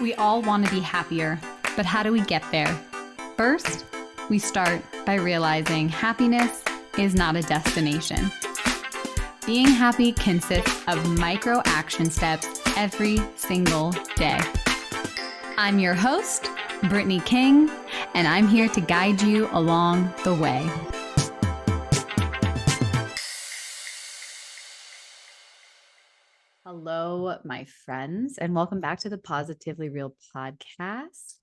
We all want to be happier, but how do we get there? First, we start by realizing happiness is not a destination. Being happy consists of micro action steps every single day. I'm your host, Brittny King, and I'm here to guide you along the way. Hello, my friends, and welcome back to the Positively Real podcast.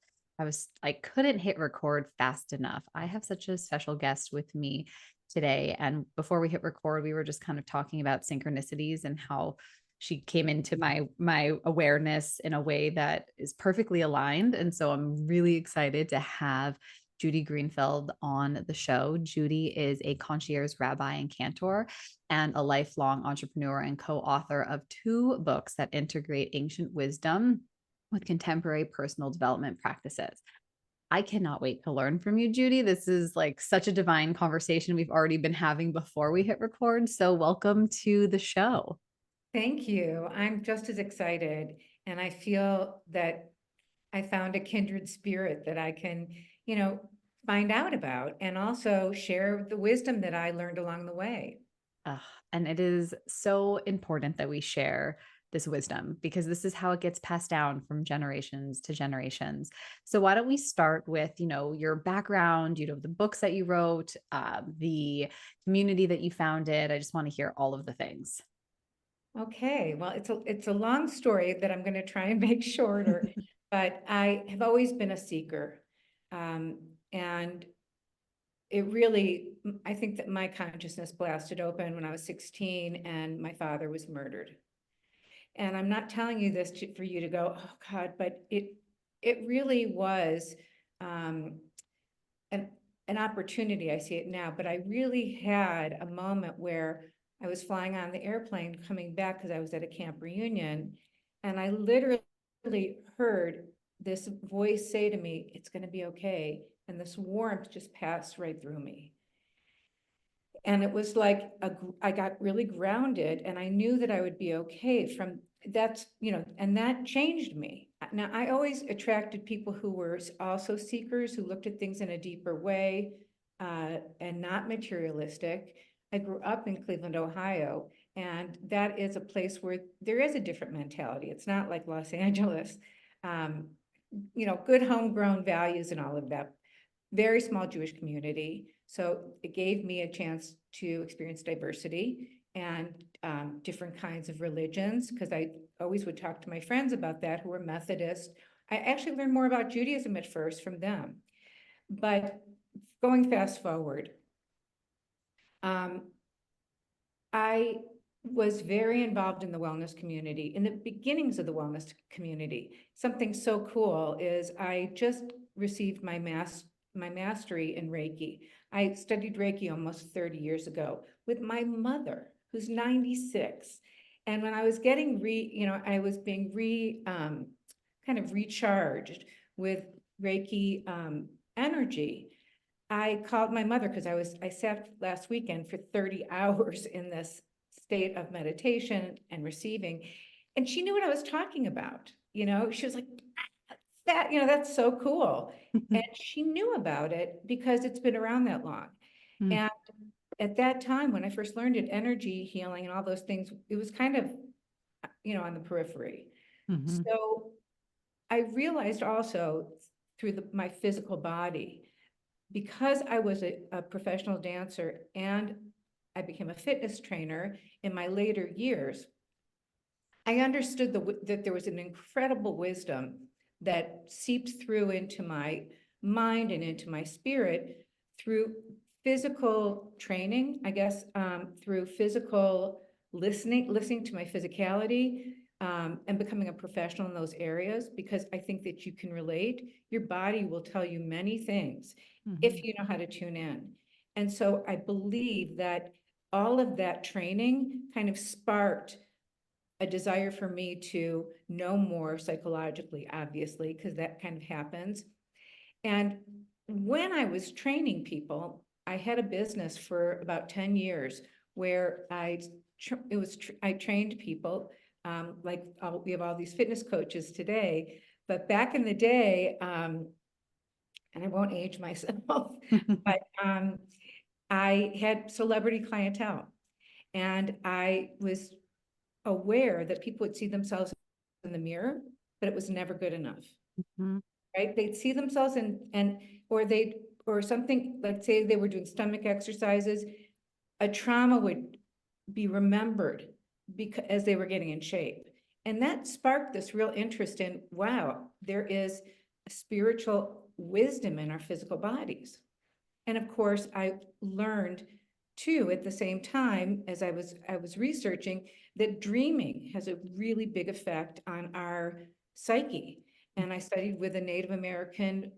I couldn't hit record fast enough. I have such a special guest with me today. And before we hit record, we were just kind of talking about synchronicities and how she came into my awareness in a way that is perfectly aligned. And so I'm really excited to have Judy Greenfeld on the show. Judy is a concierge rabbi and cantor and a lifelong entrepreneur and co-author of 2 books that integrate ancient wisdom with contemporary personal development practices. I cannot wait to learn from you, Judy. This is like such a divine conversation we've already been having before we hit record. So welcome to the show. Thank you. I'm just as excited. And I feel that I found a kindred spirit that I can, find out about and also share the wisdom that I learned along the way. And it is so important that we share this wisdom because this is how it gets passed down from generations to generations. So why don't we start with, your background, the books that you wrote, the community that you founded. I just want to hear all of the things. Okay, well, it's a long story that I'm going to try and make shorter, but I have always been a seeker. And I think that my consciousness blasted open when I was 16 and my father was murdered. And I'm not telling you this for you to go, oh God, but it really was an opportunity. I see it now, but I really had a moment where I was flying on the airplane coming back because I was at a camp reunion, and I literally heard this voice say to me, "It's going to be okay." And this warmth just passed right through me. And it was like I got really grounded, and I knew that I would be okay from that's, and that changed me. Now, I always attracted people who were also seekers, who looked at things in a deeper way, and not materialistic. I grew up in Cleveland, Ohio, and that is a place where there is a different mentality. It's not like Los Angeles. Good homegrown values and all of that. Very small Jewish community. So it gave me a chance to experience diversity and different kinds of religions, because I always would talk to my friends about that who were Methodist. I actually learned more about Judaism at first from them. But going fast forward, I was very involved in the wellness community, in the beginnings of the wellness community. Something so cool is I just received my mastery in Reiki. I studied Reiki almost 30 years ago with my mother, who's 96. And when I was getting I was being kind of recharged with Reiki energy. I called my mother because I sat last weekend for 30 hours in this state of meditation and receiving, and she knew what I was talking about. She was like, that's so cool. And she knew about it because it's been around that long. And at that time, when I first learned it, energy healing and all those things, it was kind of, on the periphery. So I realized also through my physical body, because I was a professional dancer and I became a fitness trainer in my later years, I understood that there was an incredible wisdom that seeps through into my mind and into my spirit through physical training, I guess, through physical listening to my physicality, and becoming a professional in those areas, because I think that you can relate. Your body will tell you many things if you know how to tune in. And so I believe that all of that training kind of sparked a desire for me to know more psychologically, obviously, because that kind of happens. And when I was training people, I had a business for about 10 years where I trained people, we have all these fitness coaches today, But back in the day, and I won't age myself, but I had celebrity clientele, and I was aware that people would see themselves in the mirror, but it was never good enough. Mhm. Right? They'd see themselves or something, like say they were doing stomach exercises, a trauma would be remembered because as they were getting in shape. And that sparked this real interest in, wow, there is a spiritual wisdom in our physical bodies. And of course, I learned too, at the same time, as I was researching, that dreaming has a really big effect on our psyche. And I studied with a Native American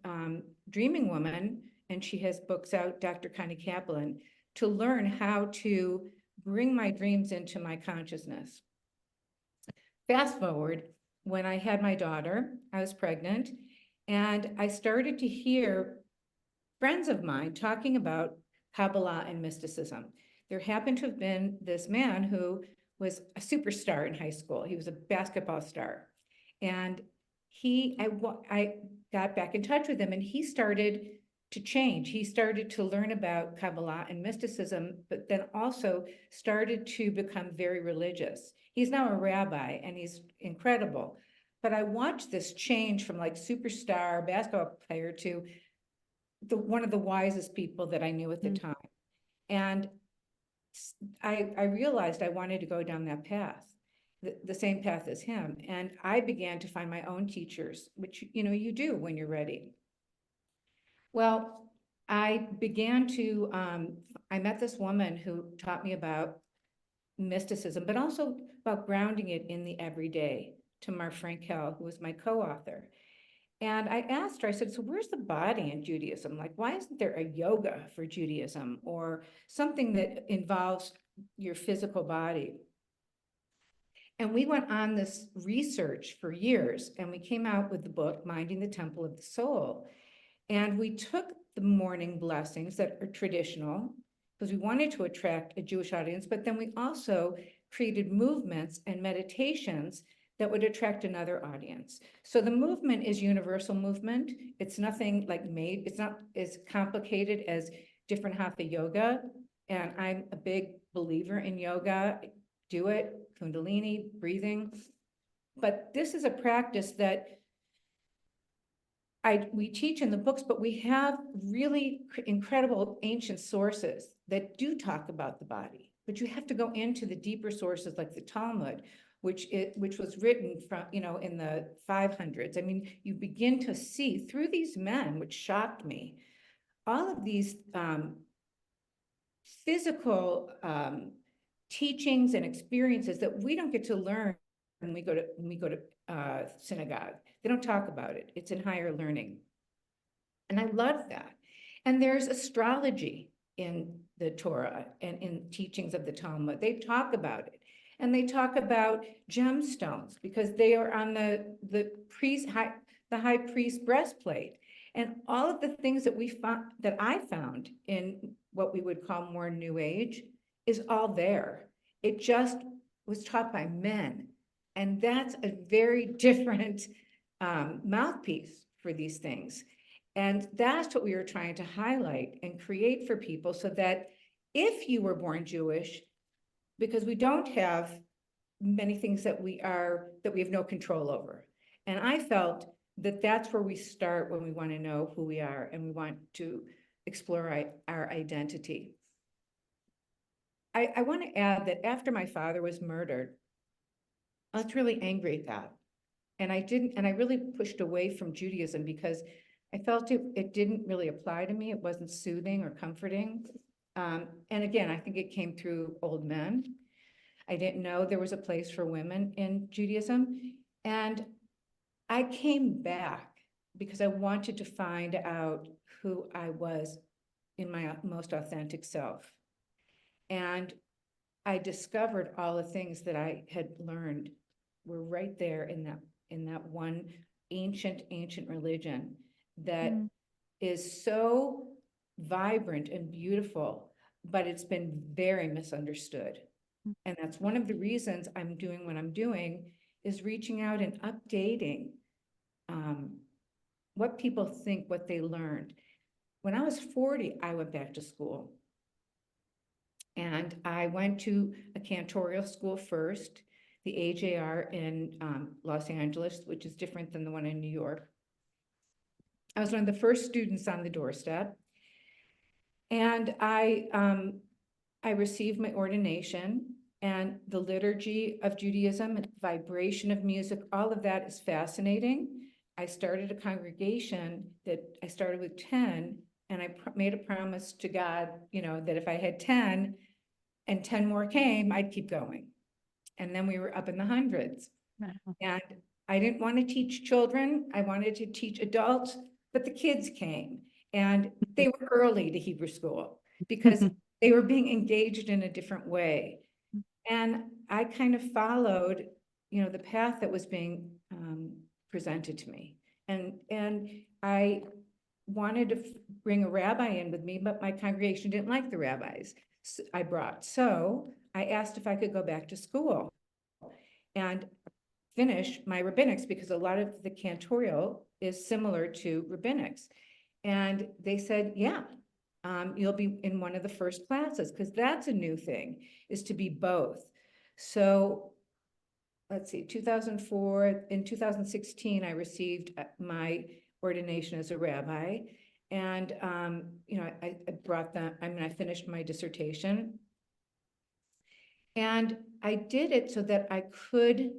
dreaming woman, and she has books out, Dr. Connie Kaplan, to learn how to bring my dreams into my consciousness. Fast forward, when I had my daughter, I was pregnant, and I started to hear friends of mine talking about Kabbalah and mysticism. There happened to have been this man who was a superstar in high school. He was a basketball star. And I got back in touch with him, and he started to change. He started to learn about Kabbalah and mysticism, but then also started to become very religious. He's now a rabbi, and he's incredible. But I watched this change from like superstar basketball player to one of the wisest people that I knew at the time. And I realized I wanted to go down that path, the same path as him. And I began to find my own teachers, which, you do when you're ready. Well, I began to, I met this woman who taught me about mysticism, but also about grounding it in the everyday, Tamar Frankel, who was my co-author. And I asked her, I said, so where's the body in Judaism? Like, why isn't there a yoga for Judaism or something that involves your physical body? And we went on this research for years, and we came out with the book, Minding the Temple of the Soul. And we took the morning blessings that are traditional, because we wanted to attract a Jewish audience, but then we also created movements and meditations that would attract another audience. So the movement is universal movement. It's nothing like it's not as complicated as different hatha yoga. And I'm a big believer in yoga. Do it, Kundalini, breathing. But this is a practice that we teach in the books, but we have really incredible ancient sources that do talk about the body. But you have to go into the deeper sources like the Talmud, which was written from, in the 500s. I mean, you begin to see through these men, which shocked me, all of these physical teachings and experiences that we don't get to learn when we go to synagogue. They don't talk about it. It's in higher learning. And I love that. And there's astrology in the Torah and in teachings of the Talmud. They talk about it. And they talk about gemstones because they are on the high priest breastplate. And all of the things that I found in what we would call more New Age is all there. It just was taught by men. And that's a very different mouthpiece for these things. And that's what we were trying to highlight and create for people so that if you were born Jewish, because we don't have many things that we have no control over. And I felt that that's where we start when we want to know who we are and we want to explore our identity. I want to add that after my father was murdered, I was really angry at that. And I really pushed away from Judaism because I felt it didn't really apply to me. It wasn't soothing or comforting. And again, I think it came through old men. I didn't know there was a place for women in Judaism. And I came back because I wanted to find out who I was in my most authentic self. And I discovered all the things that I had learned were right there in that one ancient religion that is so vibrant and beautiful, but it's been very misunderstood. And that's one of the reasons I'm doing what I'm doing, is reaching out and updating what people think, what they learned. When I was 40, I went back to school. And I went to a cantorial school first, the AJR in Los Angeles, which is different than the one in New York. I was one of the first students on the doorstep. And I received my ordination, and the liturgy of Judaism, vibration of music, all of that is fascinating. I started a congregation that I started with 10, and I made a promise to God, that if I had 10 and 10 more came, I'd keep going. And then we were up in the hundreds. Wow. And I didn't want to teach children. I wanted to teach adults, but the kids came, and they were early to Hebrew school because they were being engaged in a different way. And I kind of followed, the path that was being presented to me. And I wanted to bring a rabbi in with me, but my congregation didn't like the rabbis I brought. So I asked if I could go back to school and finish my rabbinics, because a lot of the cantorial is similar to rabbinics. And they said, yeah, you'll be in one of the first classes, because that's a new thing, is to be both. So let's see, 2004, in 2016, I received my ordination as a rabbi. And, I brought that, I finished my dissertation. And I did it so that I could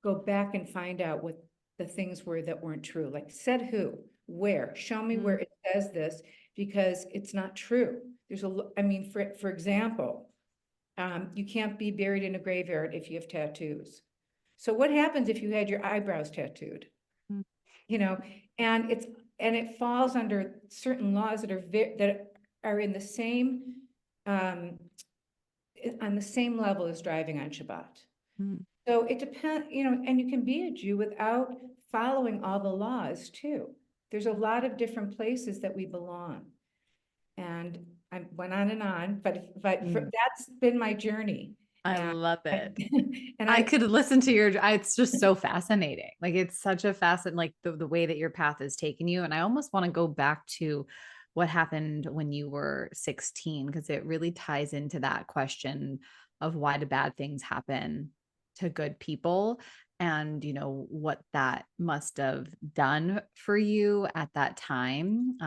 go back and find out what the things were that weren't true. Like, said who, where, show me where it says this, because it's not true. There's for example, you can't be buried in a graveyard if you have tattoos. So what happens if you had your eyebrows tattooed? And it falls under certain laws that are in the same, on the same level as driving on Shabbat. So it depends, and you can be a Jew without following all the laws too. There's a lot of different places that we belong. And I went on, but that's been my journey. I love it. And I could listen to it's just so fascinating. Like, it's such a like the way that your path has taken you. And I almost want to go back to what happened when you were 16, because it really ties into that question of why do bad things happen to good people, and what that must have done for you at that time,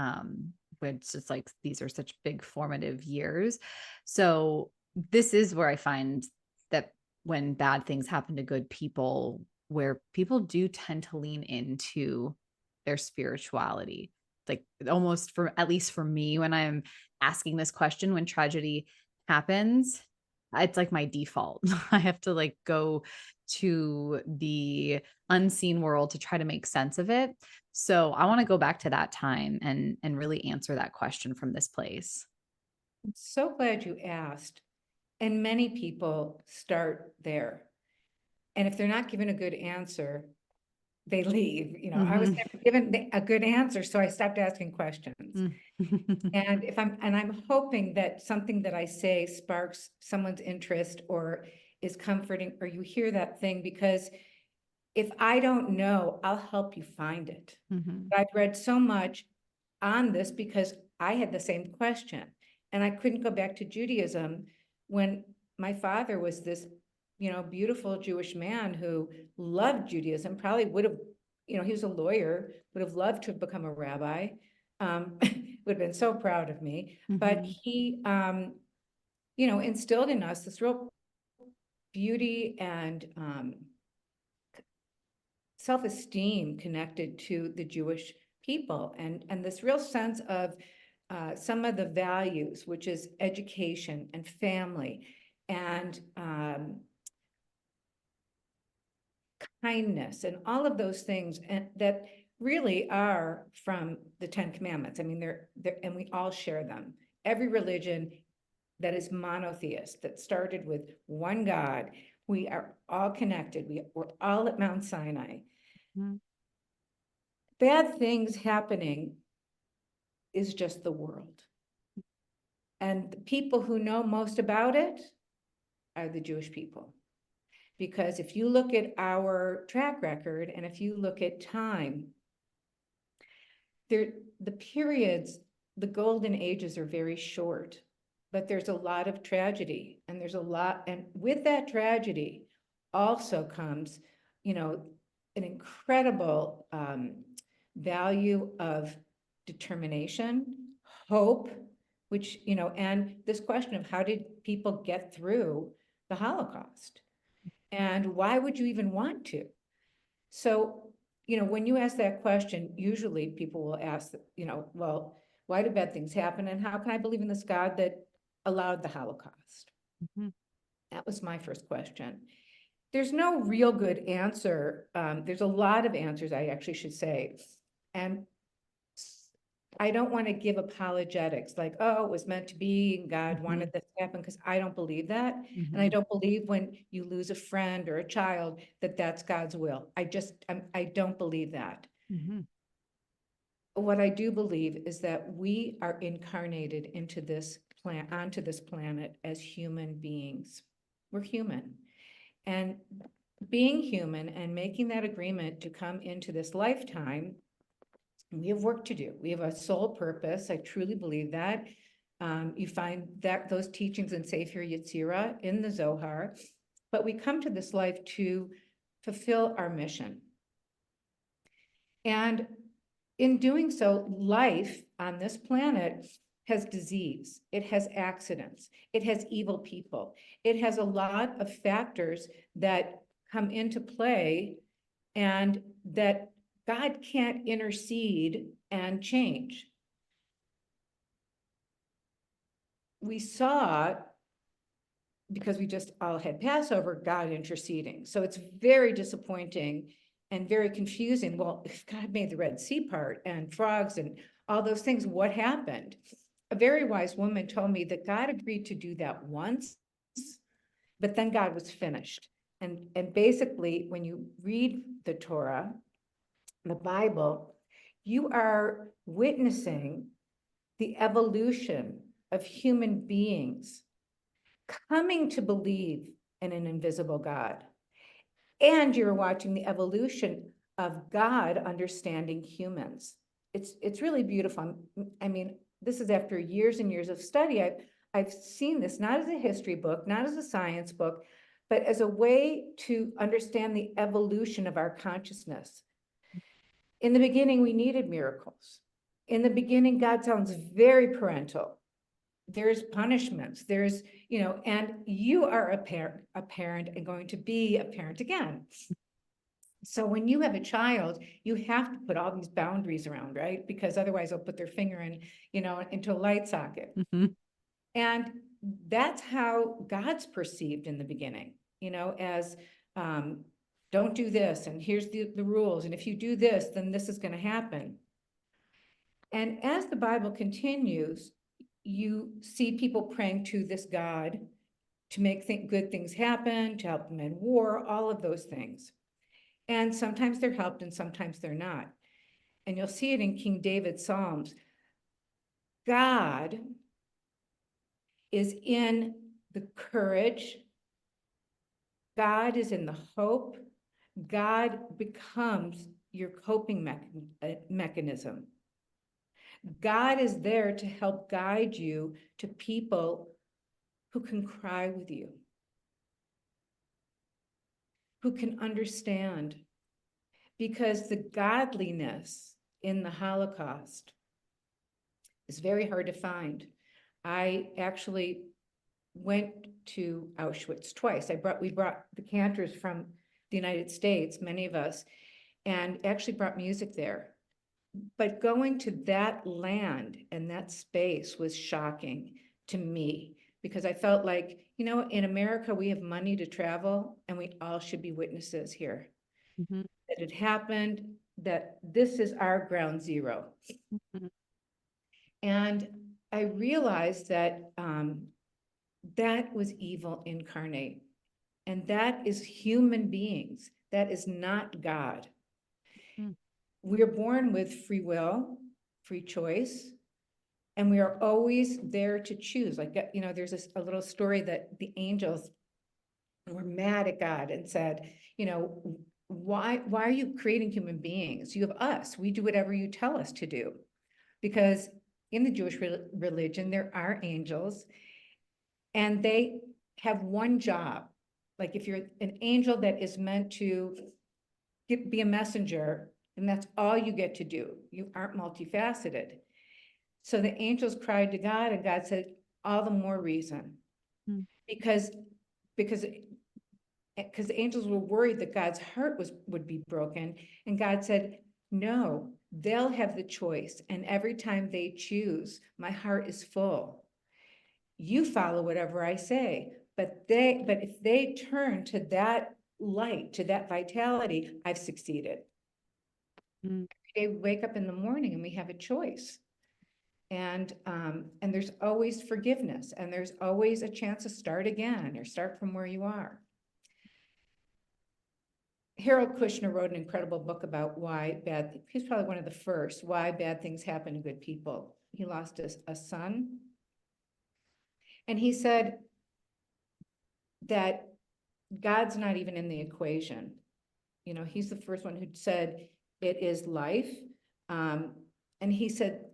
which is like, these are such big formative years. So this is where I find that when bad things happen to good people, where people do tend to lean into their spirituality. Like, almost, for at least for me, when I'm asking this question, when tragedy happens, it's like my default. I have to like go to the unseen world to try to make sense of it. So I want to go back to that time and really answer that question from this place. I'm so glad you asked. And many people start there. And if they're not given a good answer, they leave. I was never given a good answer, so I stopped asking questions. And I'm hoping that something that I say sparks someone's interest or is comforting, or you hear that thing, because if I don't know, I'll help you find it. I've read so much on this because I had the same question, and I couldn't go back to Judaism when my father was this, beautiful Jewish man who loved Judaism, probably would have, he was a lawyer, would have loved to have become a rabbi, would have been so proud of me. But he, instilled in us this real beauty and self-esteem connected to the Jewish people, and this real sense of some of the values, which is education and family and kindness and all of those things, and that really are from the 10 Commandments. I mean, they're and we all share them. Every religion that is monotheist, that started with one God, we are all connected. We're all at Mount Sinai. Bad things happening is just the world. And the people who know most about it are the Jewish people. Because if you look at our track record and if you look at time, the periods, the golden ages are very short, but there's a lot of tragedy, and and with that tragedy also comes, an incredible value of determination, hope, which, and this question of how did people get through the Holocaust? And why would you even want to? So, when you ask that question, usually people will ask, well, why do bad things happen? And how can I believe in this God that allowed the Holocaust? Mhm. That was my first question. There's no real good answer. There's a lot of answers, I actually should say. And I don't want to give apologetics like, oh, it was meant to be, and God wanted this to happen, because I don't believe that. And I don't believe when you lose a friend or a child that that's God's will. I don't believe that. What I do believe is that we are incarnated onto this planet as human beings. We're human. And being human and making that agreement to come into this lifetime, we have work to do. We have a soul purpose. I truly believe that. You find that those teachings in Sefer Yetzirah in the Zohar, but we come to this life to fulfill our mission. And in doing so, life on this planet has disease, it has accidents, it has evil people, it has a lot of factors that come into play and that God can't intercede and change. We saw, because we just all had Passover, God interceding. So it's very disappointing and very confusing. Well, if God made the Red Sea part and frogs and all those things, what happened? A very wise woman told me that God agreed to do that once, but then God was finished. And basically, when you read the Torah, the Bible, you are witnessing the evolution of human beings coming to believe in an invisible God. And you're watching the evolution of God understanding humans. It's really beautiful. I mean, this is after years and years of study. I've seen this not as a history book, not as a science book, but as a way to understand the evolution of our consciousness. In the beginning, we needed miracles. In the beginning, God sounds very parental. There's punishments, there's, and you are a parent and going to be a parent again. So when you have a child, you have to put all these boundaries around, right? Because otherwise they'll put their finger in, into a light socket. And that's how God's perceived in the beginning, as don't do this, and here's the rules. And if you do this, then this is going to happen. And as the Bible continues, you see people praying to this God to make good things happen, to help them in war, all of those things. And sometimes they're helped and sometimes they're not. And you'll see it in King David's Psalms. God is in the courage. God is in the hope. God becomes your coping mechanism. God is there to help guide you to people who can cry with you, who can understand, because the godliness in the Holocaust is very hard to find. I actually went to Auschwitz twice. We brought the Cantors from the United States, many of us, and actually brought music there. But going to that land and that space was shocking to me, because I felt like, in America, we have money to travel and we all should be witnesses here. That it happened, that this is our ground zero. And I realized that that was evil incarnate. And that is human beings. That is not God. We're born with free will, free choice, and we are always there to choose. Like, there's a little story that the angels were mad at God and said, you know, why are you creating human beings? You have us. We do whatever you tell us to do. Because in the Jewish religion, there are angels, and they have one job. Like if you're an angel that is meant to be a messenger, and that's all you get to do. You aren't multifaceted. So the angels cried to God, and God said, all the more reason. Mm. Because because the angels were worried that God's heart would be broken. And God said, no, they'll have the choice. And every time they choose, my heart is full. You follow whatever I say. But if they turn to that light, to that vitality, I've succeeded. Mm. They wake up in the morning and we have a choice. And there's always forgiveness, and there's always a chance to start again or start from where you are. Harold Kushner wrote an incredible book about he's probably one of the first, why bad things happen to good people. He lost a son. And he said that God's not even in the equation. You know, he's the first one who said it is life. And he said,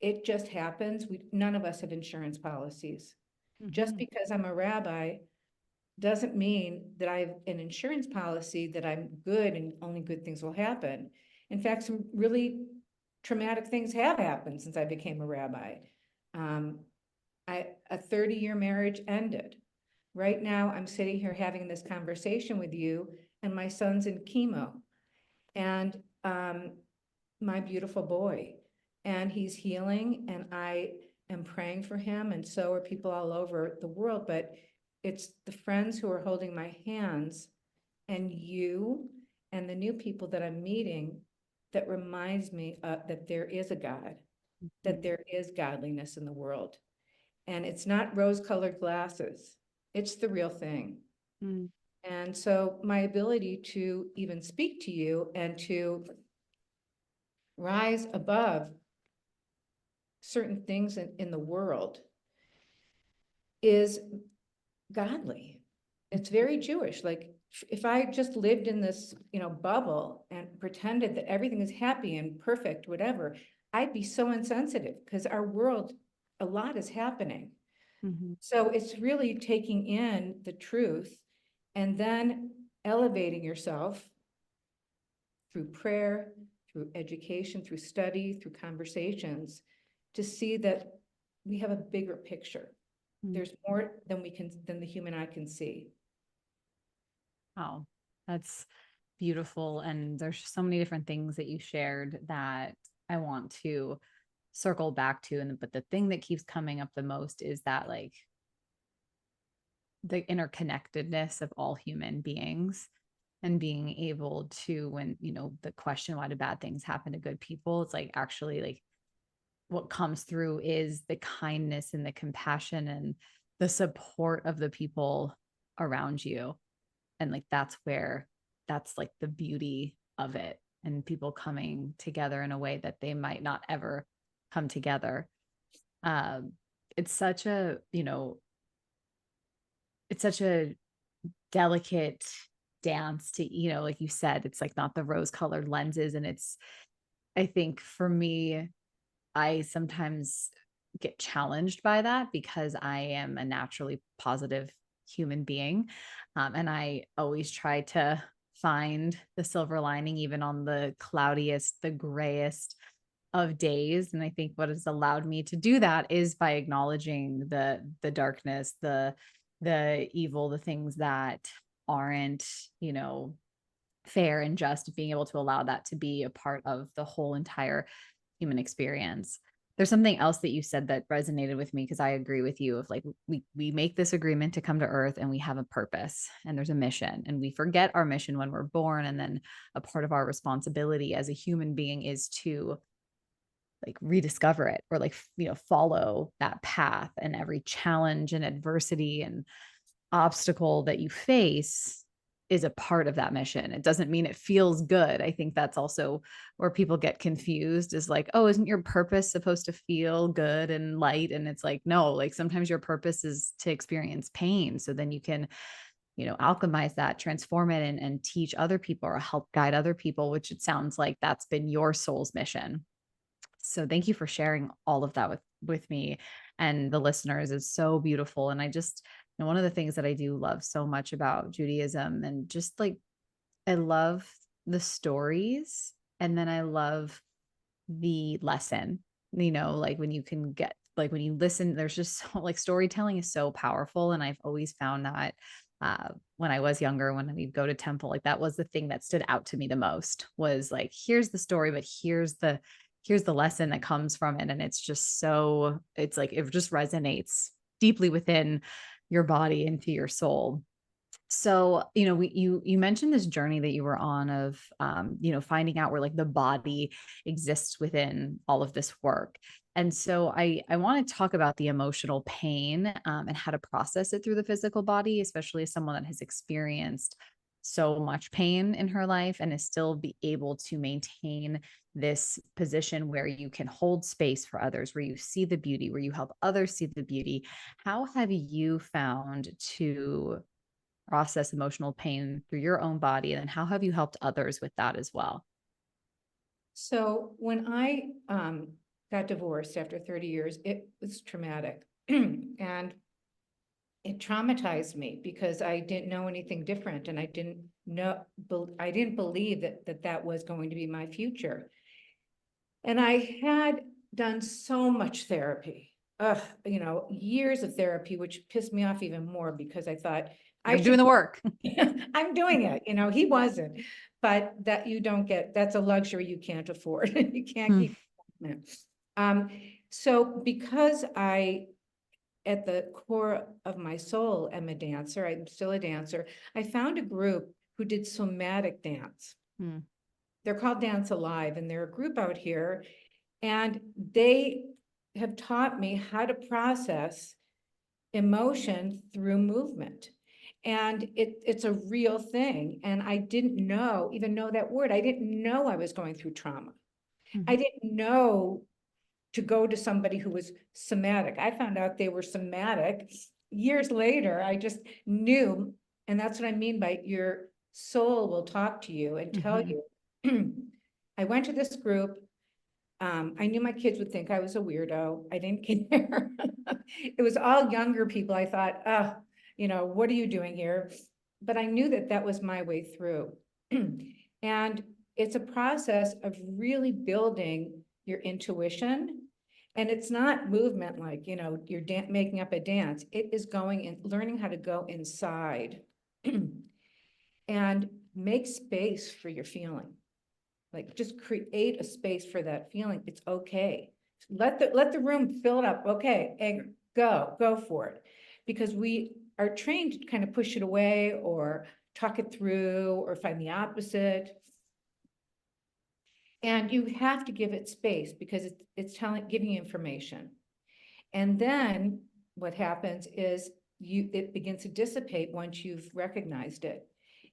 it just happens. None of us have insurance policies. Mm-hmm. Just because I'm a rabbi doesn't mean that I have an insurance policy that I'm good and only good things will happen. In fact, some really traumatic things have happened since I became a rabbi. A 30-year marriage ended. Right now, I'm sitting here having this conversation with you, and my son's in chemo, and my beautiful boy, and he's healing, and I am praying for him, and so are people all over the world. But it's the friends who are holding my hands, and you, and the new people that I'm meeting, that reminds me that there is a God, that there is godliness in the world. And it's not rose-colored glasses. It's the real thing. Mm. And so my ability to even speak to you and to rise above certain things in the world is godly. It's very Jewish. Like if I just lived in this, bubble and pretended that everything is happy and perfect, whatever, I'd be so insensitive, because our world, a lot is happening. Mm-hmm. So it's really taking in the truth and then elevating yourself through prayer, through education, through study, through conversations, to see that we have a bigger picture. Mm. There's more than the human eye can see. Wow, that's beautiful. And there's so many different things that you shared that I want to circle back to. But the thing that keeps coming up the most is that, like, the interconnectedness of all human beings, and being able to, when, the question, why do bad things happen to good people? It's like, actually, like, what comes through is the kindness and the compassion and the support of the people around you. And like, that's like the beauty of it, and people coming together in a way that they might not ever come together. It's such a, it's such a delicate dance to, like you said, it's like not the rose colored lenses. And I think for me, I sometimes get challenged by that, because I am a naturally positive human being. And I always try to find the silver lining, even on the cloudiest, the grayest of days. And I think what has allowed me to do that is by acknowledging the darkness, the evil, the things that aren't, fair and just, being able to allow that to be a part of the whole entire human experience. There's something else that you said that resonated with me, because I agree with you, of like, we make this agreement to come to earth, and we have a purpose, and there's a mission, and we forget our mission when we're born. And then a part of our responsibility as a human being is to, like, rediscover it, or like, follow that path. And every challenge and adversity and obstacle that you face is a part of that mission. It doesn't mean it feels good. I think that's also where people get confused, is like, oh, isn't your purpose supposed to feel good and light? And it's like, no, like, sometimes your purpose is to experience pain, so then you can alchemize that, transform it, and teach other people or help guide other people, which it sounds like that's been your soul's mission. So thank you for sharing all of that with me and the listeners. It's so beautiful. And I just, one of the things that I do love so much about Judaism, and just like, I love the stories, and then I love the lesson, like when you can get, like when you listen, there's just so, like, storytelling is so powerful. And I've always found that when I was younger, when we'd go to temple, like that was the thing that stood out to me the most, was like, here's the story, but here's the lesson that comes from it. And it's just so, it's like, it just resonates deeply within your body, into your soul. So, you mentioned this journey that you were on of, finding out where like the body exists within all of this work. And so I want to talk about the emotional pain, and how to process it through the physical body, especially as someone that has experienced so much pain in her life and is still be able to maintain this position where you can hold space for others, where you see the beauty, where you help others see the beauty. How have you found to process emotional pain through your own body? And then how have you helped others with that as well? So when I got divorced after 30 years, it was traumatic. And it traumatized me because I didn't know anything different. And I didn't believe that was going to be my future. And I had done so much therapy, years of therapy, which pissed me off even more because I thought I'm doing the work. I'm doing it. He wasn't, but that's a luxury you can't afford. You can't keep it. So because at the core of my soul, am a dancer, I'm still a dancer, I found a group who did somatic dance. They're called Dance Alive, and they're a group out here, and they have taught me how to process emotion through movement. And it's a real thing. And I didn't even know that word. I didn't know I was going through trauma. I didn't know to go to somebody who was somatic. I found out they were somatic years later. I just knew. And that's what I mean by your soul will talk to you and tell you. I went to this group. I knew my kids would think I was a weirdo. I didn't care. It was all younger people. I thought, what are you doing here? But I knew that was my way through. And it's a process of really building your intuition. And it's not movement like, you're making up a dance. It is going and learning how to go inside and make space for your feeling. Like, just create a space for that feeling. It's okay. Let the room fill it up. Okay, and go for it. Because we are trained to kind of push it away or talk it through or find the opposite. And you have to give it space because it's giving you information. And then what happens is it begins to dissipate once you've recognized it.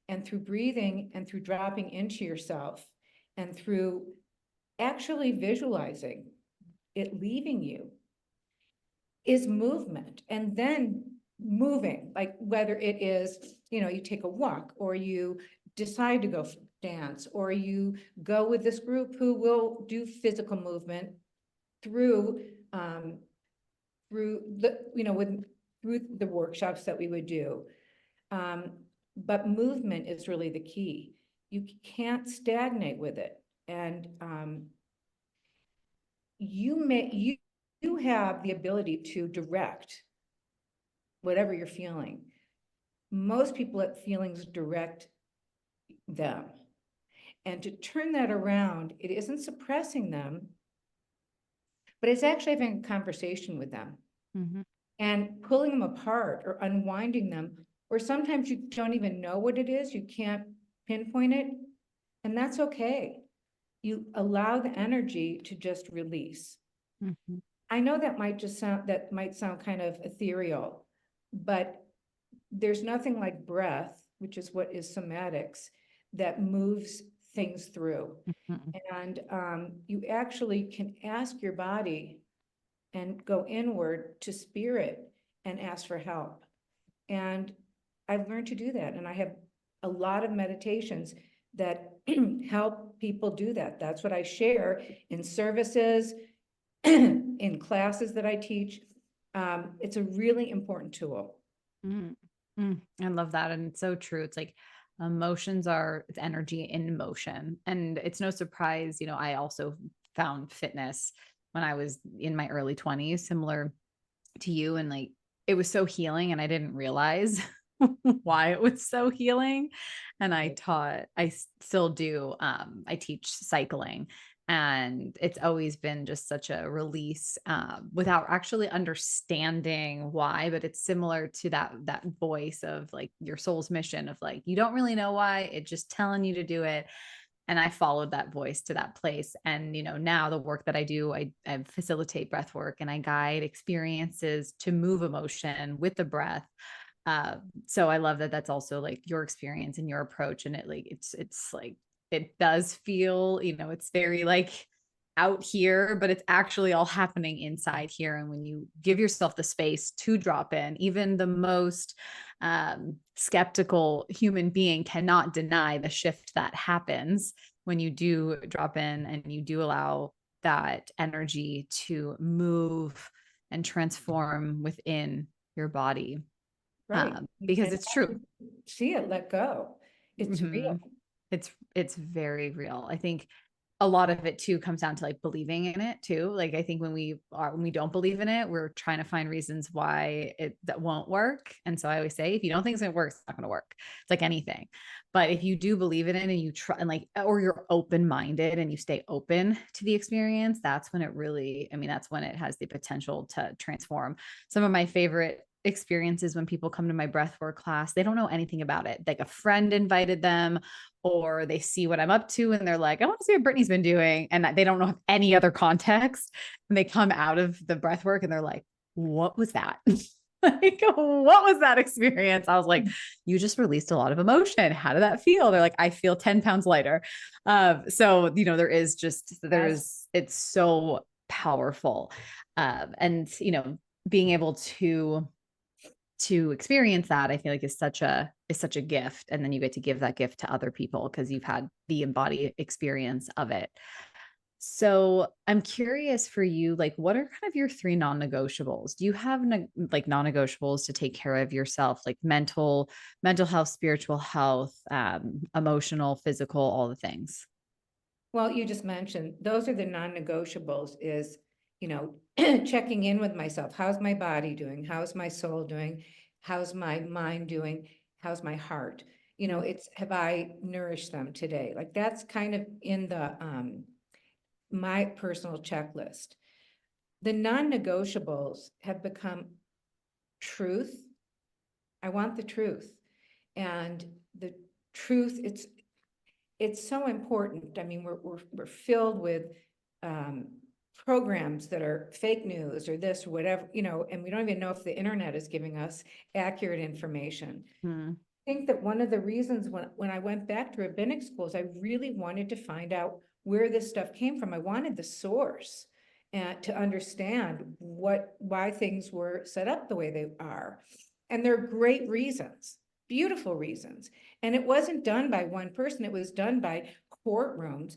And through breathing and through dropping into yourself and through actually visualizing it leaving you is movement. And then moving, like whether it is, you take a walk or you decide to go dance, or you go with this group who will do physical movement through the workshops that we would do. But movement is really the key. You can't stagnate with it. And you have the ability to direct whatever you're feeling. Most people let feelings direct them. And to turn that around, it isn't suppressing them, but it's actually having a conversation with them and pulling them apart or unwinding them. Or sometimes you don't even know what it is. You can't pinpoint it. And that's okay. You allow the energy to just release. I know that might sound kind of ethereal, but there's nothing like breath, which is what is somatics, that moves things through. And you actually can ask your body and go inward to spirit and ask for help. And I've learned to do that. And I have a lot of meditations that help people do that. That's what I share in services, in classes that I teach. It's a really important tool. Mm, I love that. And it's so true. It's like it's energy in motion. And it's no surprise, I also found fitness when I was in my early 20s, similar to you. And like, it was so healing, and I didn't realize why it was so healing. And I still do, I teach cycling, and it's always been just such a release, without actually understanding why. But it's similar to that voice of like your soul's mission of like, you don't really know why, it's just telling you to do it. And I followed that voice to that place. And now the work that I do, I facilitate breath work, and I guide experiences to move emotion with the breath. So I love that that's also like your experience and your approach. And it's like, it does feel, it's very like out here, but it's actually all happening inside here. And when you give yourself the space to drop in, even the most skeptical human being cannot deny the shift that happens when you do drop in and you do allow that energy to move and transform within your body. Right. Because And it's true. see it, let go. It's real. Mhm. It's very real. I think a lot of it too comes down to like believing in it too. Like I think when we don't believe in it, we're trying to find reasons why that won't work. And so I always say, if you don't think it's gonna work, it's not gonna work. It's like anything. But if you do believe in it and you try, and like, or you're open-minded and you stay open to the experience, that's when that's when it has the potential to transform. Some of my favorite experiences when people come to my breathwork class, they don't know anything about it. Like a friend invited them, or they see what I'm up to and they're like, I want to see what Brittany's been doing. And they don't know any other context. And they come out of the breathwork and they're like, what was that? Like, what was that experience? I was like, you just released a lot of emotion. How did that feel? They're like, I feel 10 pounds lighter. So, it's so powerful. And, being able to experience that, I feel like is such a gift. And then you get to give that gift to other people because you've had the embodied experience of it. So I'm curious for you, like, what are kind of your three non-negotiables? Do you have like non-negotiables to take care of yourself, like mental health, spiritual health, emotional, physical, all the things? Well, you just mentioned, those are the non-negotiables is, checking in with myself. How's my body doing? How's my soul doing? How's my mind doing? How's my heart? It's, have I nourished them today? Like that's kind of in the, my personal checklist. The non-negotiables have become truth. I want the truth. And the truth, it's so important. I mean, we're filled with programs that are fake news or this or whatever, and we don't even know if the internet is giving us accurate information. Hmm. I think that one of the reasons when I went back to rabbinic schools, I really wanted to find out where this stuff came from. I wanted the source and to understand why things were set up the way they are. And there are great reasons, beautiful reasons. And it wasn't done by one person. It was done by courtrooms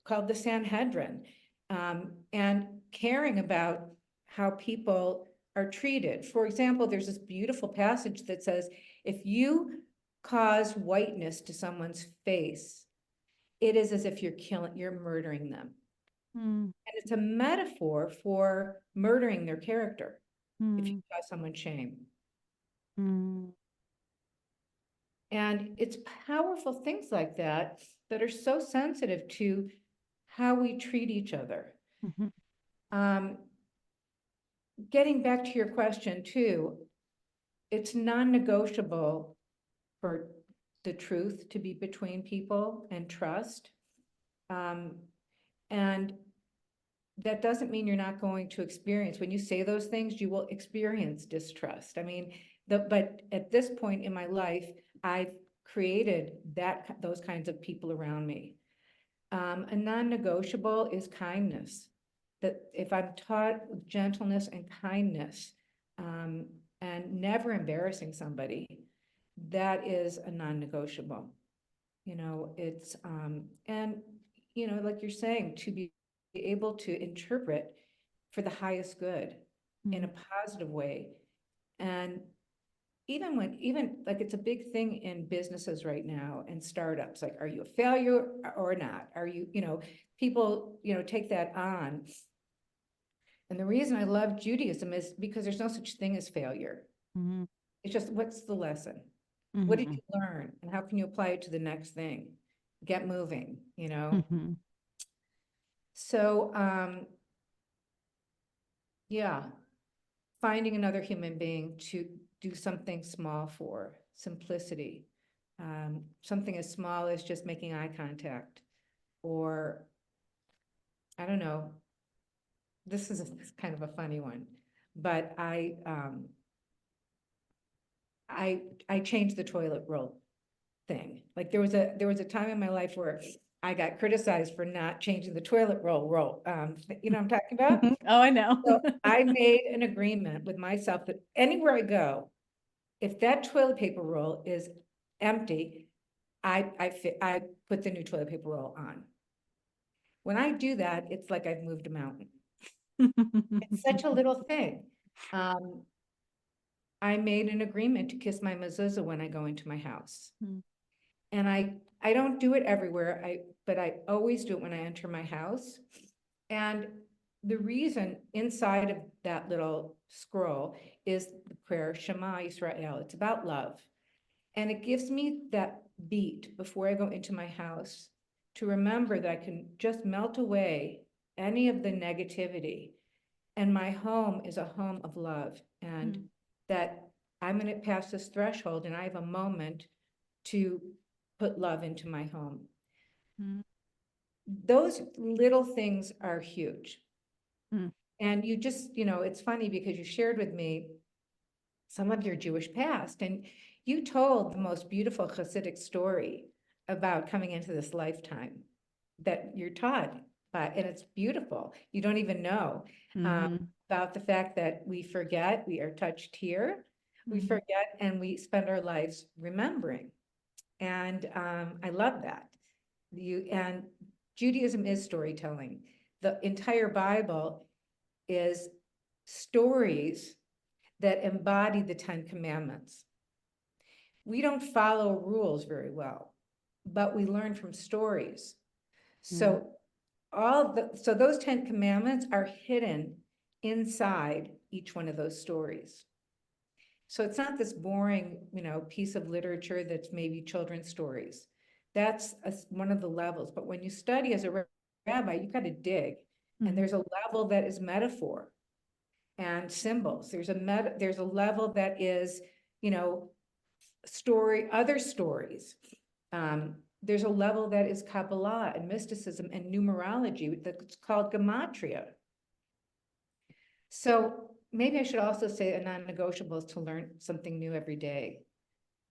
called the Sanhedrin, and caring about how people are treated. For example, there's this beautiful passage that says, if you cause whiteness to someone's face, it is as if you're murdering them. Hmm. And it's a metaphor for murdering their character if you Hmm. cause someone shame. Hmm. And it's powerful things like that that are so sensitive to how we treat each other. Mhm. Getting back to your question too, it's non-negotiable for the truth to be between people and trust. And that doesn't mean you're not going to experience, when you say those things, you will experience distrust. I mean, but at this point in my life, I've created those kinds of people around me. A non-negotiable is kindness. That if I'm taught gentleness and kindness, and never embarrassing somebody, that is a non-negotiable. You know, it's, and, you know, like you're saying, to be able to interpret for the highest good in a positive way. And even like it's a big thing in businesses right now and startups, like, are you a failure or not? Are you, you know, people, you know, take that on. And the reason I love Judaism is because there's no such thing as failure. Mhm. It's just, what's the lesson? What did Mhm. you learn? And how can you apply it to the next thing? Get moving, you know? Mhm. So, yeah, finding another human being to do something small for, simplicity. Something as small as just making eye contact, or, I don't know, this is kind of a funny one, but I changed the toilet roll thing. Like there was a time in my life where I got criticized for not changing the toilet roll. You know what I'm talking about? Oh, I know. So I made an agreement with myself that anywhere I go, if that toilet paper roll is empty, I put the new toilet paper roll on. When I do that, it's like I've moved a mountain. It's such a little thing. I made an agreement to kiss my mezuzah when I go into my house. And I don't do it everywhere, but I always do it when I enter my house. And the reason inside of that little scroll is the prayer Shema Yisrael. It's about love. And it gives me that beat before I go into my house to remember that I can just melt away any of the negativity. And my home is a home of love. And that I'm going to pass this threshold and I have a moment to put love into my home. Those little things are huge. And you just, you know, it's funny because you shared with me some of your Jewish past, and you told the most beautiful Hasidic story about coming into this lifetime that you're taught by, and it's beautiful. You don't even know about the fact that we forget, we are touched here, we forget, and we spend our lives remembering. And I love that. And Judaism is storytelling. The entire Bible is stories that embody the 10 Commandments. We don't follow rules very well, but we learn from stories. So so those 10 Commandments are hidden inside each one of those stories. So it's not this boring, you know, piece of literature that's maybe children's stories. That's one of the levels. But when you study as a rabbi, you've got to dig. And there's a level that is metaphor and symbols. There's a level that is, you know, other stories. There's a level that is Kabbalah and mysticism and numerology that's called gematria. So maybe I should also say a non-negotiable is to learn something new every day.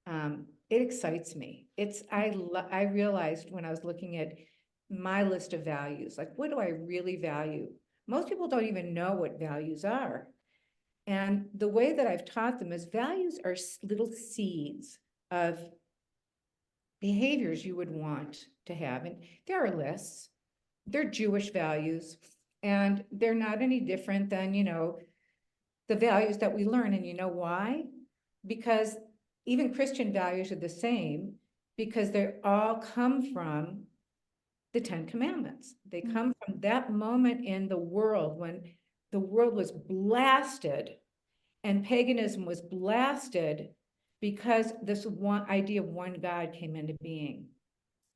It excites me. I realized when I was looking at my list of values, like, what do I really value? Most people don't even know what values are. And the way that I've taught them is values are little seeds of behaviors you would want to have. And there are lists. They're Jewish values, and they're not any different than, you know, the values that we learn. And you know why? Because even Christian values are the same, because they all come from the 10 Commandments. They come from that moment in the world when the world was blasted and paganism was blasted because this one idea of one God came into being.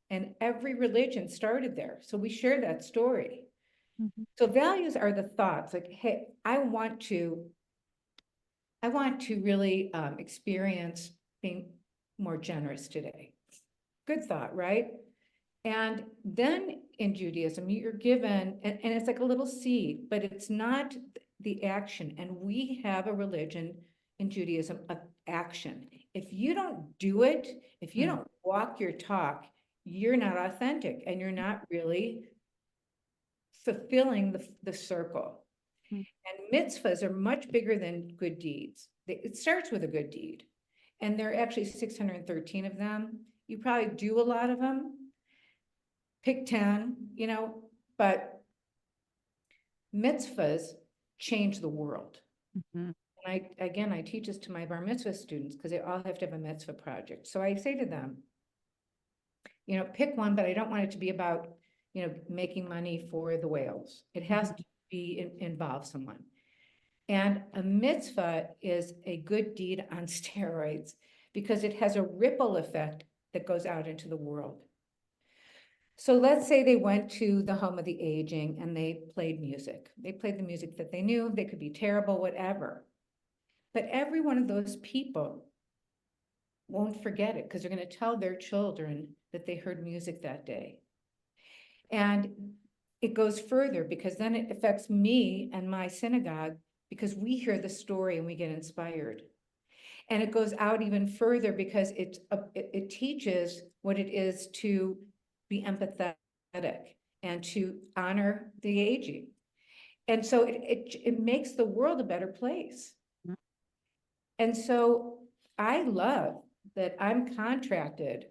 And every religion started there. So we share that story. So values are the thoughts like, hey, I want to really experience being more generous today. Good thought, right? And then in Judaism, you're given, and it's like a little seed, but it's not the action. And we have a religion in Judaism of action. If you don't do it, if you don't walk your talk, you're not authentic and you're not really fulfilling the circle. And mitzvahs are much bigger than good deeds. It starts with a good deed. And there are actually 613 of them. You probably do a lot of them. Pick 10, but mitzvahs change the world. Mhm. And I teach this to my bar mitzvah students because they all have to have a mitzvah project. So I say to them, pick one, but I don't want it to be about, making money for the whales. It has to be involve someone. And a mitzvah is a good deed on steroids because it has a ripple effect that goes out into the world. So let's say they went to the home of the aging and they played music. They played the music that they knew. They could be terrible, whatever. But every one of those people won't forget it because they're going to tell their children that they heard music that day. And it goes further because then it affects me and my synagogue because we hear the story and we get inspired. And it goes out even further because it teaches what it is to be empathetic and to honor the aging. And so it makes the world a better place. And so I love that I'm contracted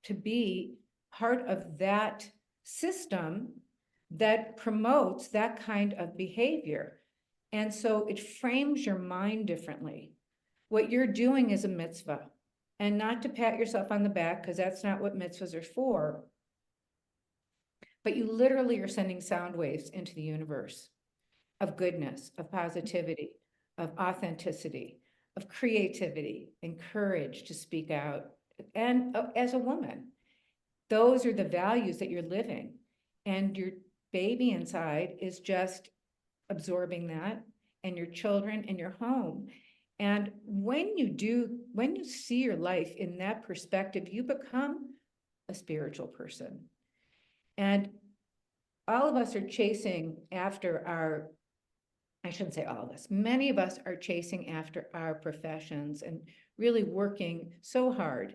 to be part of that system that promotes that kind of behavior. And so it frames your mind differently. What you're doing is a mitzvah, and not to pat yourself on the back, because that's not what mitzvahs are for. But you literally are sending sound waves into the universe of goodness, of positivity, of authenticity, of creativity and courage to speak out. And as a woman, those are the values that you're living. And your baby inside is just absorbing that, and your children and your home. And when you see your life in that perspective, you become a spiritual person. And all of us are chasing after I shouldn't say all of us, many of us are chasing after our professions and really working so hard.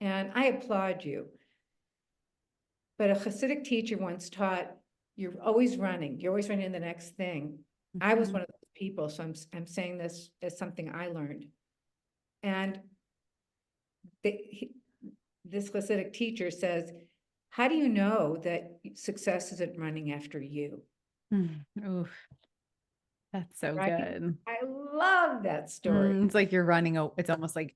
And I applaud you. But a Hasidic teacher once taught, you're always running to the next thing. I was one of those people, so I'm saying this as something I learned. And this Hasidic teacher says, how do you know that success isn't running after you? Oof. That's so Right? good. I love that story. It's like it's almost like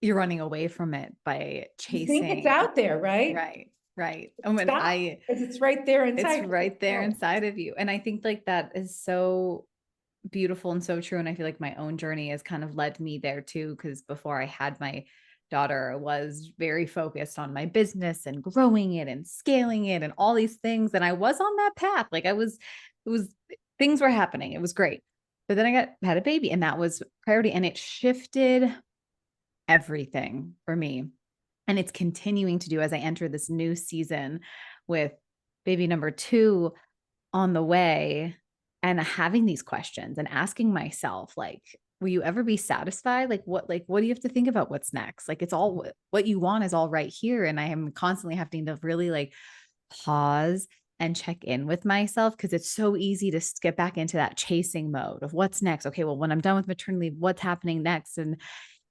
you're running away from it by You think it's chasing. out there, right? Right. Stop, because it's right there inside. It's right there inside of you. And I think like that is so beautiful and so true. And I feel like my own journey has kind of led me there too. Because before I had my daughter, I was very focused on my business and growing it and scaling it and all these things. And I was on that path. Like things were happening. It was great. But then I had a baby, and that was priority. And it shifted everything for me. And it's continuing to do as I enter this new season with baby number 2 on the way, and having these questions and asking myself, like, will you ever be satisfied? Like, what do you have to think about what's next? Like, it's all what you want is all right here. And I am constantly having to really like pause and check in with myself, because it's so easy to get back into that chasing mode of what's next. Okay, well, when I'm done with maternity leave, what's happening next?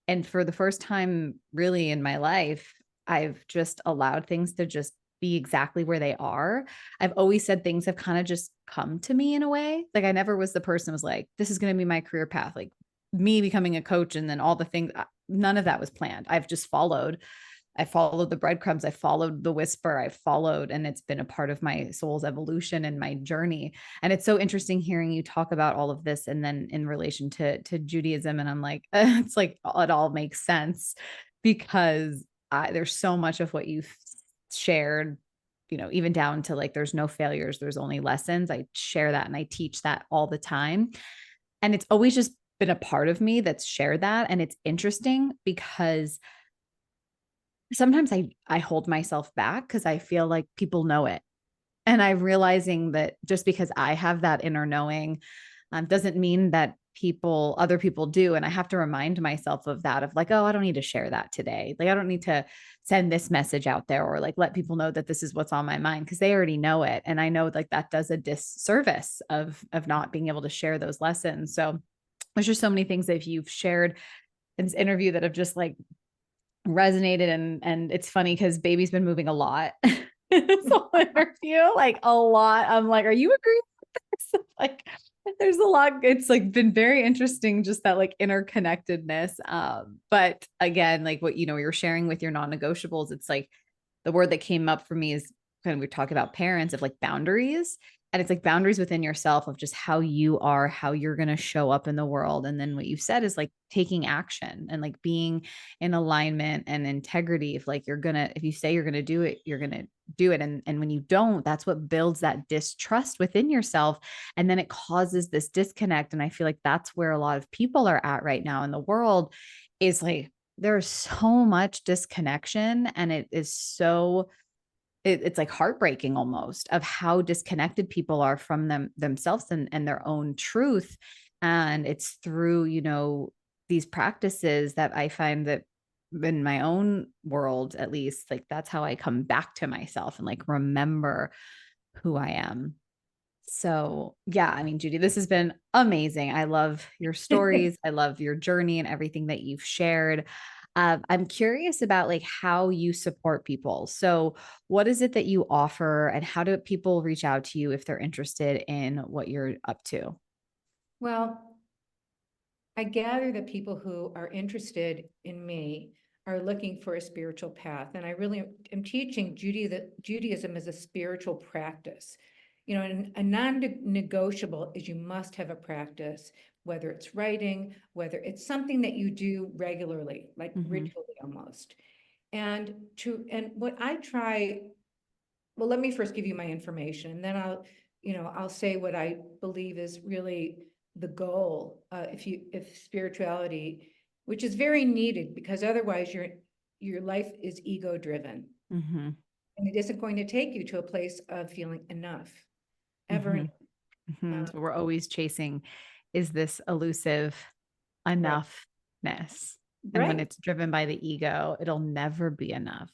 And for the first time really in my life, I've just allowed things to just be exactly where they are. I've always said things have kind of just come to me in a way. Like I never was the person who was like, this is going to be my career path. Like me becoming a coach and then all the things, none of that was planned. I've just followed. I followed the breadcrumbs. I followed the whisper. I followed, and it's been a part of my soul's evolution and my journey. And it's so interesting hearing you talk about all of this, and then in relation to Judaism. And I'm like, it's like it all makes sense, because there's so much of what you've shared, even down to like, there's no failures, there's only lessons. I share that and I teach that all the time. And it's always just been a part of me that's shared that. And it's interesting because sometimes I hold myself back because I feel like people know it. And I'm realizing that just because I have that inner knowing doesn't mean that other people do. And I have to remind myself of that, of like, oh, I don't need to share that today. Like, I don't need to send this message out there or like let people know that this is what's on my mind, because they already know it. And I know like that does a disservice of not being able to share those lessons. So there's just so many things that you've shared in this interview that have just like resonated. And it's funny because baby's been moving a lot in this whole interview, like a lot. I'm like, are you agreeing with this? Like, there's a lot. It's like been very interesting, just that like interconnectedness. But again, like what you're sharing with your non-negotiables, it's like the word that came up for me is kind of, we talk about parents, of like boundaries. And it's like boundaries within yourself of just how you are, how you're going to show up in the world. And then what you said is like taking action and like being in alignment and integrity. If like if you say you're going to do it, you're going to do it. And when you don't, that's what builds that distrust within yourself. And then it causes this disconnect. And I feel like that's where a lot of people are at right now in the world, is like, there's so much disconnection, and it is it's like heartbreaking almost, of how disconnected people are from themselves and their own truth. And it's through, these practices that I find that in my own world, at least, like that's how I come back to myself and like remember who I am. So, yeah, I mean, Judy, this has been amazing. I love your stories. I love your journey and everything that you've shared. I'm curious about like how you support people. So, what is it that you offer, and how do people reach out to you if they're interested in what you're up to? Well, I gather that people who are interested in me are looking for a spiritual path. And I really am teaching Judaism as a spiritual practice. And a non-negotiable is you must have a practice, whether it's writing, whether it's something that you do regularly, like ritually almost. And what I try, well, let me first give you my information, and then I'll say what I believe is really the goal. If spirituality, which is very needed, because otherwise your life is ego driven, Mm-hmm. and it isn't going to take you to a place of feeling enough ever. Mm-hmm. Mm-hmm. So we're always chasing, is this elusive Right, enoughness? And when right, it's driven by the ego, it'll never be enough.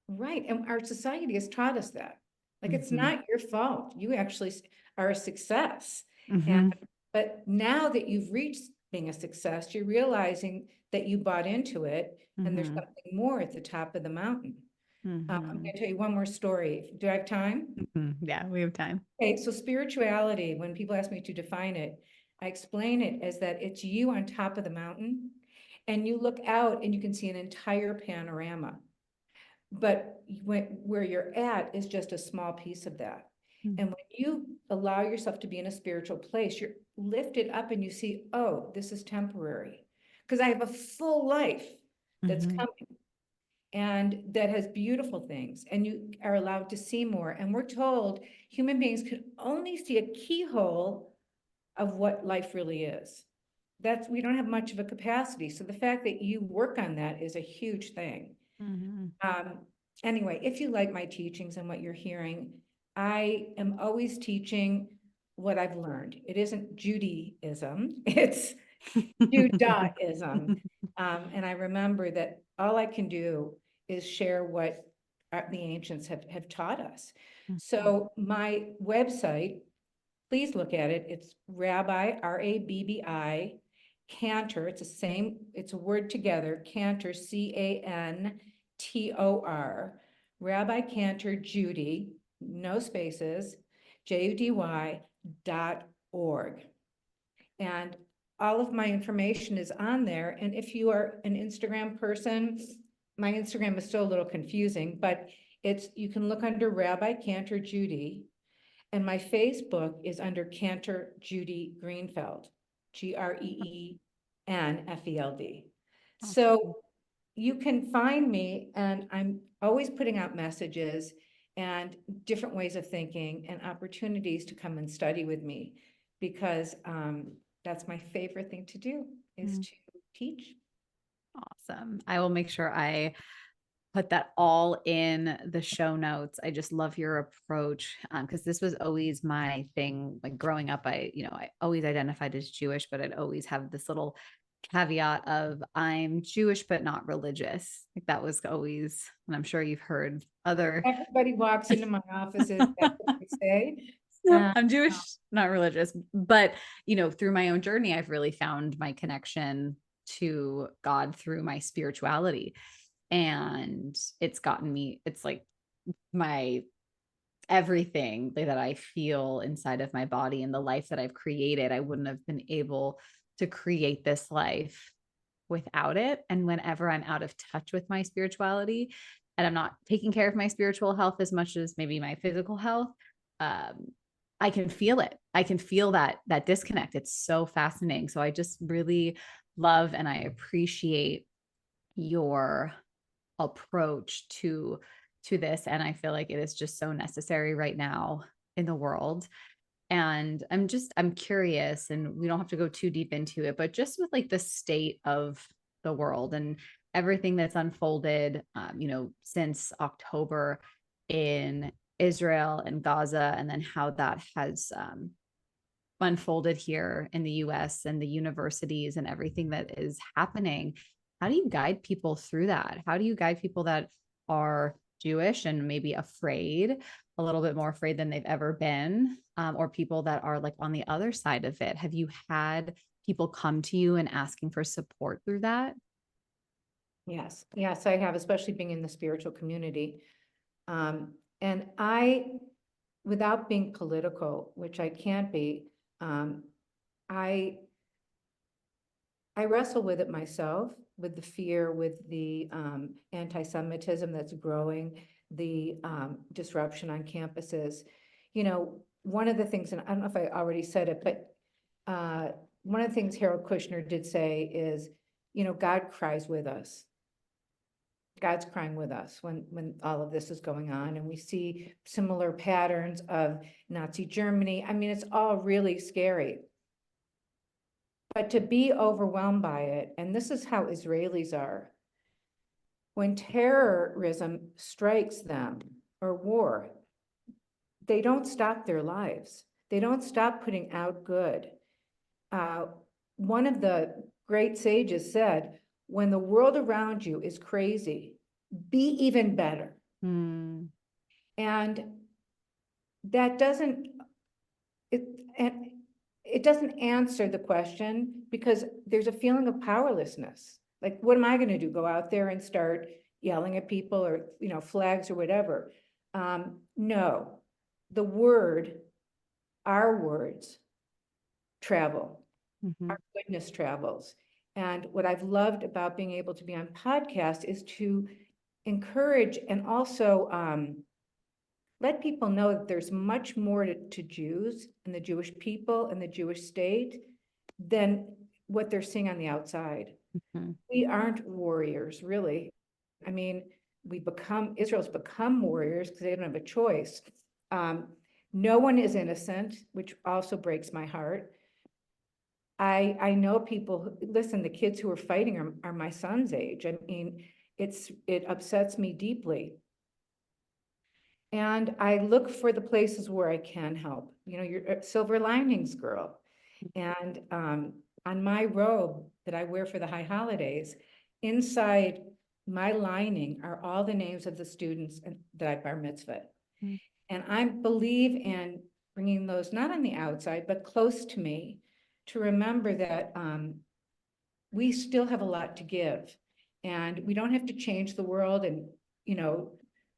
right. And our society has taught us that. Like, it's Mm-hmm. not your fault. You actually are a success. And Mm-hmm. but now that you've reached being a success, you're realizing that you bought into it, and there's Mm-hmm. something more at the top of the mountain. I'm Mm-hmm. going to tell you one more story. Do I have time? Mm-hmm. Yeah, we have time. Okay, so spirituality, when people ask me to define it, I explain it as that it's you on top of the mountain, and you look out and you can see an entire panorama. But where you're at is just a small piece of that. And when you allow yourself to be in a spiritual place, you're lifted up and you see, oh, this is temporary. Because I have a full life that's Mm-hmm. coming, and that has beautiful things, and you are allowed to see more. And we're told human beings can only see a keyhole of what life really is. We don't have much of a capacity. So the fact that you work on that is a huge thing. Mm-hmm. Um, anyway, if you like my teachings and what you're hearing, I am always teaching what I've learned. It isn't Judaism, it's Judaism. And I remember that all I can do is share what the ancients have taught us. So my website, please look at it. It's Rabbi, Rabbi Cantor. It's a word together, Cantor, Cantor, Rabbi Cantor Judy, no spaces, JUDY.org. And all of my information is on there. And if you are an Instagram person, my Instagram is still a little confusing, but you can look under Rabbi Cantor Judy. And my Facebook is under Cantor Judy Greenfeld, Greenfeld. So you can find me, and I'm always putting out messages and different ways of thinking and opportunities to come and study with me, because that's my favorite thing to do, is to teach. Awesome. I will make sure I put that all in the show notes. I just love your approach, because this was always my thing. Like growing up, I always identified as Jewish, but I'd always have this little caveat of I'm Jewish, but not religious. Like that was always, and I'm sure you've heard other. Everybody walks into my offices, that's what they say. And I'm Jewish, not religious, but through my own journey, I've really found my connection to God through my spirituality. And it's gotten me, it's like my everything that I feel inside of my body and the life that I've created. I wouldn't have been able to create this life without it. And whenever I'm out of touch with my spirituality and I'm not taking care of my spiritual health as much as maybe my physical health, I can feel it. I can feel that disconnect. It's so fascinating. So I just really love and I appreciate your approach to this, and I feel like it is just so necessary right now in the world. And I'm curious, and we don't have to go too deep into it, but just with like the state of the world and everything that's unfolded, since October in Israel and Gaza, and then how that has unfolded here in the US and the universities and everything that is happening. How do you guide people through that? How do you guide people that are Jewish and maybe afraid, a little bit more afraid than they've ever been, or people that are like on the other side of it? Have you had people come to you and asking for support through that? Yes, yes, I have, especially being in the spiritual community. And without being political, which I can't be, I wrestle with it myself, with the fear, with the anti-Semitism that's growing, the disruption on campuses. One of the things, and I don't know if I already said it, but one of the things Harold Kushner did say is, God cries with us. God's crying with us when all of this is going on, and we see similar patterns of Nazi Germany. I mean, it's all really scary. But to be overwhelmed by it, and this is how Israelis are, when terrorism strikes them or war, they don't stop their lives. They don't stop putting out good. One of the great sages said, when the world around you is crazy, be even better. Mm. And that doesn't, it doesn't answer the question, because there's a feeling of powerlessness. Like, what am I going to do? Go out there and start yelling at people, or, flags or whatever? No, our words travel. Mm-hmm. Our goodness travels. And what I've loved about being able to be on podcast is to encourage and also let people know that there's much more to Jews and the Jewish people and the Jewish state than what they're seeing on the outside. Mm-hmm. We aren't warriors, really. I mean, Israel's become warriors because they don't have a choice. No one is innocent, which also breaks my heart. I know people, listen, the kids who are fighting are my son's age. I mean, it upsets me deeply. And I look for the places where I can help. You're a silver linings girl. And on my robe that I wear for the high holidays, inside my lining are all the names of the students that I bar mitzvah. Mm-hmm. And I believe in bringing those not on the outside, but close to me, to remember that we still have a lot to give. And we don't have to change the world and,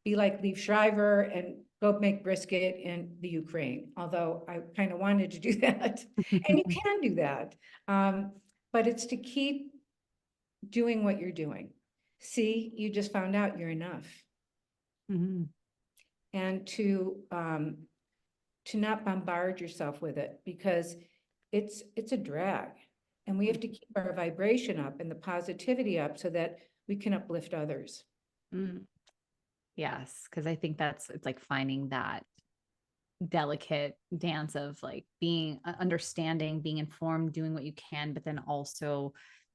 be like Liev Schreiber and go make brisket in the Ukraine, although I kind of wanted to do that. And you can do that. But it's to keep doing what you're doing. See, you just found out you're enough. Mm-hmm. And to not bombard yourself with it, because it's a drag. And we have to keep our vibration up and the positivity up so that we can uplift others. Mm. Yes, because I think it's like finding that delicate dance of like being understanding, being informed, doing what you can, but then also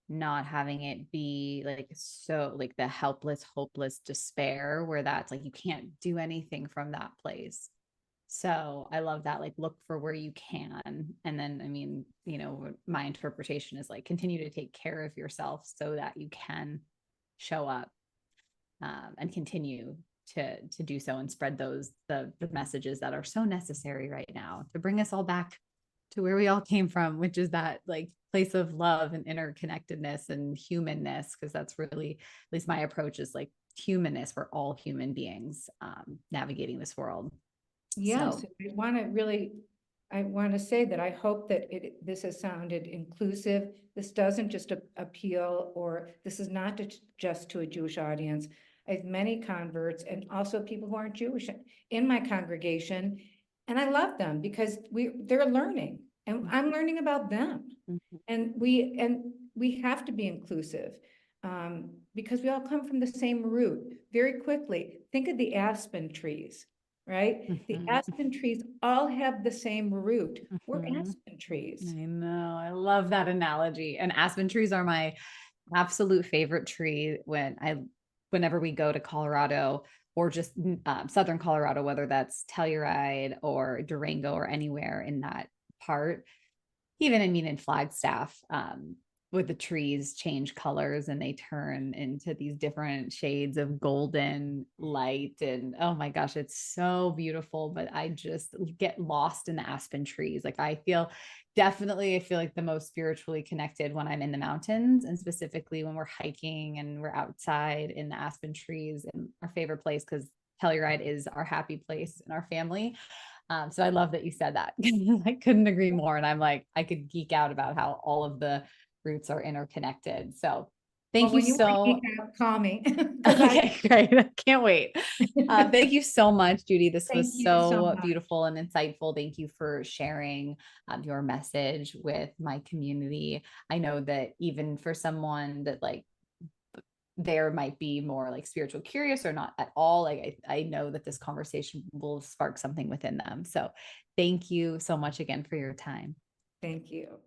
not having it be like so like the helpless, hopeless despair where that's like you can't do anything from that place. So I love that, like look for where you can. And then, I mean, my interpretation is like continue to take care of yourself so that you can show up and continue to do so and spread the messages that are so necessary right now to bring us all back to where we all came from, which is that like place of love and interconnectedness and humanness. Cause that's really, at least my approach is like humanness. We're all human beings navigating this world. Yes, So I want to say that I hope that this has sounded inclusive. This doesn't just appeal, or this is not just to a Jewish audience. I have many converts and also people who aren't Jewish in my congregation. And I love them because they're learning and I'm learning about them. And we have to be inclusive because we all come from the same root. Very quickly, think of the aspen trees, right? The mhm, aspen trees all have the same root. We're mhm. aspen trees. I know. I love that analogy. And aspen trees are my absolute favorite tree whenever we go to Colorado or just southern Colorado, whether that's Telluride or Durango or anywhere in that part. Even I mean in Flagstaff, with the trees change colors and they turn into these different shades of golden light. And oh my gosh, it's so beautiful. But I just get lost in the aspen trees. Like I feel like the most spiritually connected when I'm in the mountains, and specifically when we're hiking and we're outside in the aspen trees, and our favorite place because Telluride is our happy place in our family. So I love that you said that. I couldn't agree more. And I'm like, I could geek out about how all of the roots are interconnected. So thank Well, you when you want to so. geek out, call me because I Okay, great. I can't wait. Thank you so much, Judy. This thank was you so so much. beautiful and insightful. Thank you for sharing your message with my community. I know that even for someone that like there might be more like spiritual curious or not at all, like I know that this conversation will spark something within them. So thank you so much again for your time. Thank you.